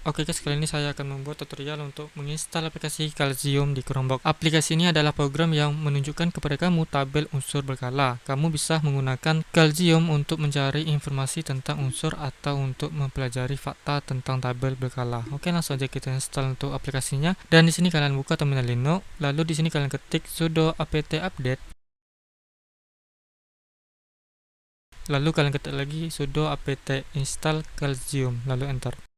Oke guys, kali ini saya akan membuat tutorial untuk menginstal aplikasi Calcium di Chromebook. Aplikasi ini adalah program yang menunjukkan kepada kamu tabel unsur berkala. Kamu bisa menggunakan Calcium untuk mencari informasi tentang unsur atau untuk mempelajari fakta tentang tabel berkala. Oke, langsung aja kita install untuk aplikasinya. Dan di sini kalian buka terminal Linux, lalu di sini kalian ketik sudo apt update. Lalu kalian ketik lagi sudo apt install Calcium, lalu enter.